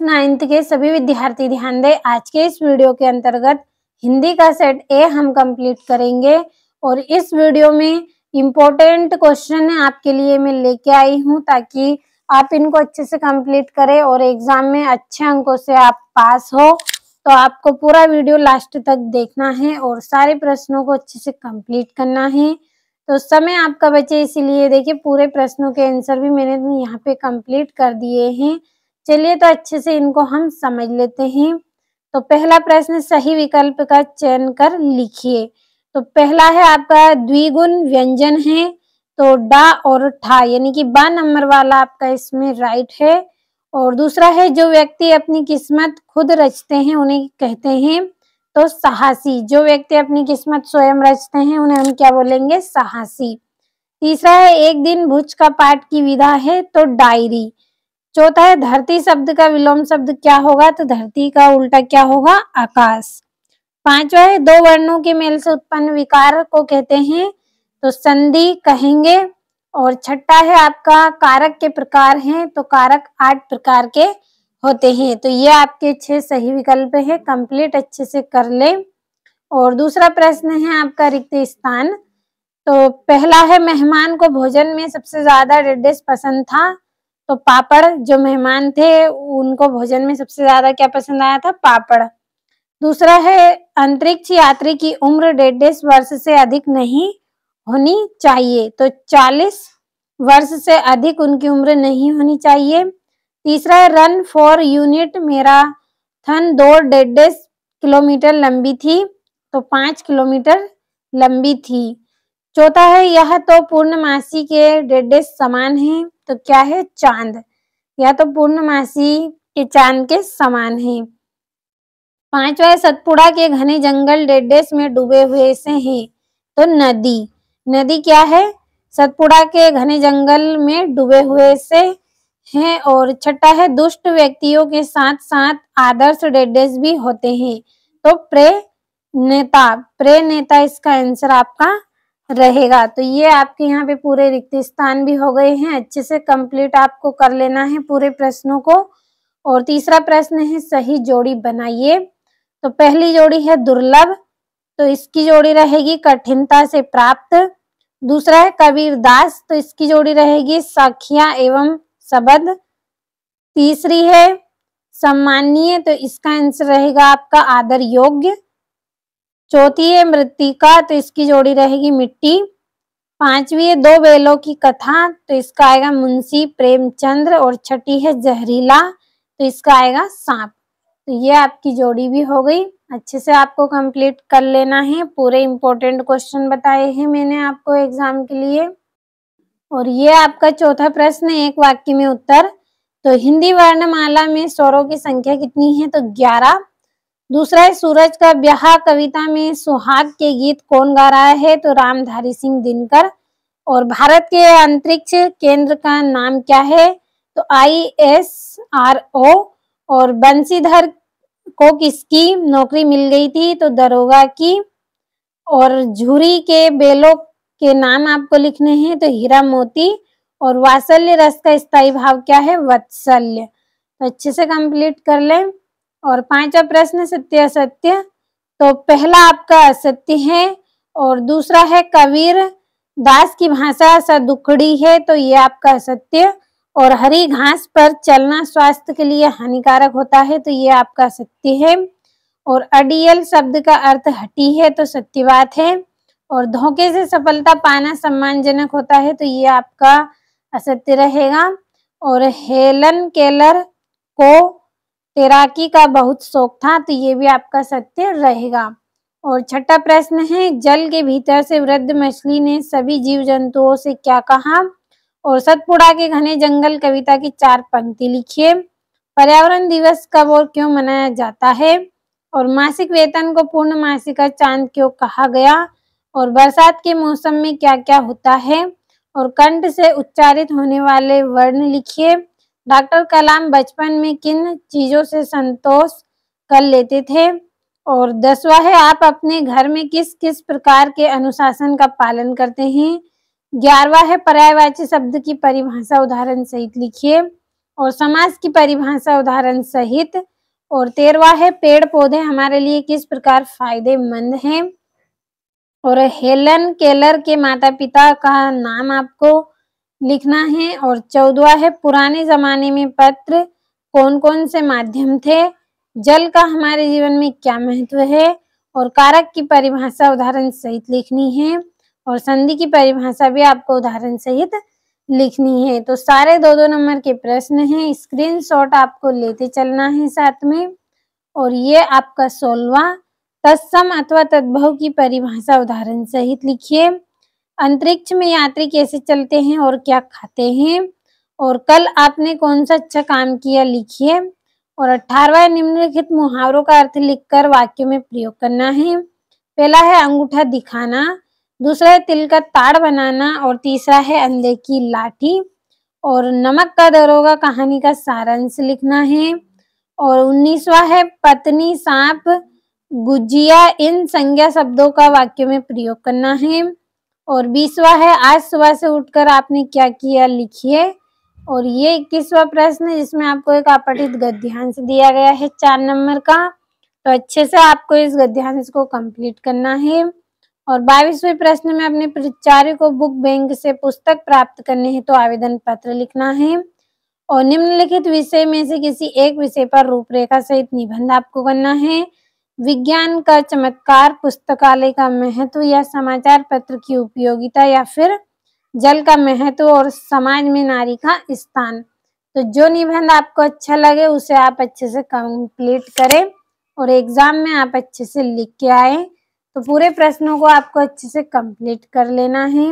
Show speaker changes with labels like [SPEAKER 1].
[SPEAKER 1] 9th के सभी विद्यार्थी ध्यान दें। आज के इस वीडियो के अंतर्गत हिंदी का सेट ए हम कंप्लीट करेंगे और इस वीडियो में इम्पोर्टेंट क्वेश्चन आपके लिए मैं लेके आई हूँ ताकि आप इनको अच्छे से कंप्लीट करें और एग्जाम में अच्छे अंकों से आप पास हो। तो आपको पूरा वीडियो लास्ट तक देखना है और सारे प्रश्नों को अच्छे से कंप्लीट करना है। तो समय आपका बचे, इसीलिए देखिए पूरे प्रश्नों के आंसर भी मैंने यहाँ पे कंप्लीट कर दिए हैं। चलिए तो अच्छे से इनको हम समझ लेते हैं। तो पहला प्रश्न, सही विकल्प का चयन कर लिखिए। तो पहला है आपका द्विगुण व्यंजन है, तो डा और ठा यानी कि बा नंबर वाला आपका इसमें राइट है। और दूसरा है जो व्यक्ति अपनी किस्मत खुद रचते हैं उन्हें कहते हैं तो साहसी। जो व्यक्ति अपनी किस्मत स्वयं रचते हैं उन्हें हम क्या बोलेंगे? साहसी। तीसरा है एक दिन भुज का पाठ की विधा है तो डायरी। चौथा है धरती शब्द का विलोम शब्द क्या होगा? तो धरती का उल्टा क्या होगा? आकाश। पांचवा है दो वर्णों के मेल से उत्पन्न विकार को कहते हैं तो संधि कहेंगे। और छठा है आपका कारक के प्रकार हैं, तो कारक 8 प्रकार के होते हैं। तो ये आपके 6 सही विकल्प है, कंप्लीट अच्छे से कर ले। और दूसरा प्रश्न है आपका रिक्त स्थान। तो पहला है मेहमान को भोजन में सबसे ज्यादा डिश पसंद था, तो पापड़। जो मेहमान थे उनको भोजन में सबसे ज्यादा क्या पसंद आया था? पापड़। दूसरा है अंतरिक्ष यात्री की उम्र 1.5 वर्ष से अधिक नहीं होनी चाहिए, तो 40 वर्ष से अधिक उनकी उम्र नहीं होनी चाहिए। तीसरा है रन फॉर यूनिट मैराथन दौड़ 1.5 किलोमीटर लंबी थी, तो 5 किलोमीटर लंबी थी। चौथा है यह तो पूर्णमासी के 1.5 समान है, तो क्या है? चांद। यह तो पूर्णमासी के चांद के समान है। पांचवा है सतपुड़ा के घने जंगल 1.5 में डूबे हुए से है, तो नदी। नदी क्या है? सतपुड़ा के घने जंगल में डूबे हुए से है। और छठा है दुष्ट व्यक्तियों के साथ साथ आदर्श 1.5 भी होते हैं, तो प्रेनेता। प्रेनेता इसका आंसर आपका रहेगा। तो ये आपके यहाँ पे पूरे रिक्त स्थान भी हो गए हैं, अच्छे से कंप्लीट आपको कर लेना है पूरे प्रश्नों को। और तीसरा प्रश्न है सही जोड़ी बनाइए। तो पहली जोड़ी है दुर्लभ, तो इसकी जोड़ी रहेगी कठिनता से प्राप्त। दूसरा है कबीरदास, तो इसकी जोड़ी रहेगी सखिया एवं शब्द। तीसरी है सम्मानीय, तो इसका आंसर रहेगा आपका आदर योग्य। चौथी है मृत्तिका, तो इसकी जोड़ी रहेगी मिट्टी। पांचवी है दो बैलों की कथा, तो इसका आएगा मुंशी प्रेमचंद्र। और छठी है जहरीला, तो इसका आएगा सांप। तो ये आपकी जोड़ी भी हो गई, अच्छे से आपको कंप्लीट कर लेना है। पूरे इंपॉर्टेंट क्वेश्चन बताए हैं मैंने आपको एग्जाम के लिए। और ये आपका चौथा प्रश्न, एक वाक्य में उत्तर। तो हिंदी वर्णमाला में स्वरों की संख्या कितनी है? तो 11। दूसरा है सूरज का ब्याह कविता में सुहाग के गीत कौन गा रहा है? तो रामधारी सिंह दिनकर। और भारत के अंतरिक्ष केंद्र का नाम क्या है? तो ISRO। और बंशीधर को किसकी नौकरी मिल गई थी? तो दरोगा की। और झुरी के बेलों के नाम आपको लिखने हैं, तो हीरा मोती। और वात्सल्य रस का स्थायी भाव क्या है? वात्सल्य। तो अच्छे से कंप्लीट कर लें। और पांचवा प्रश्न सत्य असत्य। तो पहला आपका असत्य है और दूसरा है कबीर दास की भाषा सदुखड़ी है, तो ये आपका असत्य। और हरी घास पर चलना स्वास्थ्य के लिए हानिकारक होता है, तो ये आपका सत्य है। और अडियल शब्द का अर्थ हटी है, तो सत्य बात है। और धोखे से सफलता पाना सम्मानजनक होता है, तो ये आपका असत्य रहेगा। और हेलन केलर को तैराकी का बहुत शौक था, तो ये भी आपका सत्य रहेगा। और छठा प्रश्न है जल के भीतर से वृद्ध मछली ने सभी जीव जंतुओं से क्या कहा? और सतपुड़ा के घने जंगल कविता की 4 पंक्ति लिखिए। पर्यावरण दिवस कब और क्यों मनाया जाता है? और मासिक वेतन को पूर्णमासी का चांद क्यों कहा गया? और बरसात के मौसम में क्या क्या होता है? और कंठ से उच्चारित होने वाले वर्ण लिखिए। डॉक्टर कलाम बचपन में किन चीजों से संतोष कर लेते थे? और 10वां है आप अपने घर में किस किस प्रकार के अनुशासन का पालन करते हैं? 11वां है पर्यायवाची शब्द की परिभाषा उदाहरण सहित लिखिए। और समास की परिभाषा उदाहरण सहित। और 13वां है पेड़ पौधे हमारे लिए किस प्रकार फायदेमंद हैं। और हेलन केलर के माता पिता का नाम आपको लिखना है। और 14वां है पुराने जमाने में पत्र कौन कौन से माध्यम थे। जल का हमारे जीवन में क्या महत्व है। और कारक की परिभाषा उदाहरण सहित लिखनी है। और संधि की परिभाषा भी आपको उदाहरण सहित लिखनी है। तो सारे 2-2 नंबर के प्रश्न हैं, स्क्रीनशॉट आपको लेते चलना है साथ में। और ये आपका 16वां तत्सम अथवा तद्भव की परिभाषा उदाहरण सहित लिखिए। अंतरिक्ष में यात्री कैसे चलते हैं और क्या खाते हैं। और कल आपने कौन सा अच्छा काम किया लिखिए। और 18वां निम्नलिखित मुहावरों का अर्थ लिखकर वाक्यों में प्रयोग करना है। पहला है अंगूठा दिखाना, दूसरा है तिल का ताड़ बनाना, और तीसरा है अंधे की लाठी। और नमक का दरोगा कहानी का सारांश लिखना है। और 19वां है पत्नी सांप गुजिया, इन संज्ञा शब्दों का वाक्य में प्रयोग करना है। और 20वां है आज सुबह से उठकर आपने क्या किया लिखिए। और ये 21वां प्रश्न है जिसमें आपको एक अपठित गद्यांश दिया गया है 4 नंबर का। तो अच्छे से आपको इस गद्यांश को कंप्लीट करना है। और 22वें प्रश्न में अपने प्राचार्य को बुक बैंक से पुस्तक प्राप्त करने हेतु आवेदन पत्र लिखना है। और निम्नलिखित विषय में से किसी एक विषय पर रूपरेखा सहित निबंध आपको करना है। विज्ञान का चमत्कार, पुस्तकालय का महत्व, या समाचार पत्र की उपयोगिता, या फिर जल का महत्व और समाज में नारी का स्थान। तो जो निबंध आपको अच्छा लगे उसे आप अच्छे से कंप्लीट करें और एग्जाम में आप अच्छे से लिख के आए। तो पूरे प्रश्नों को आपको अच्छे से कंप्लीट कर लेना है।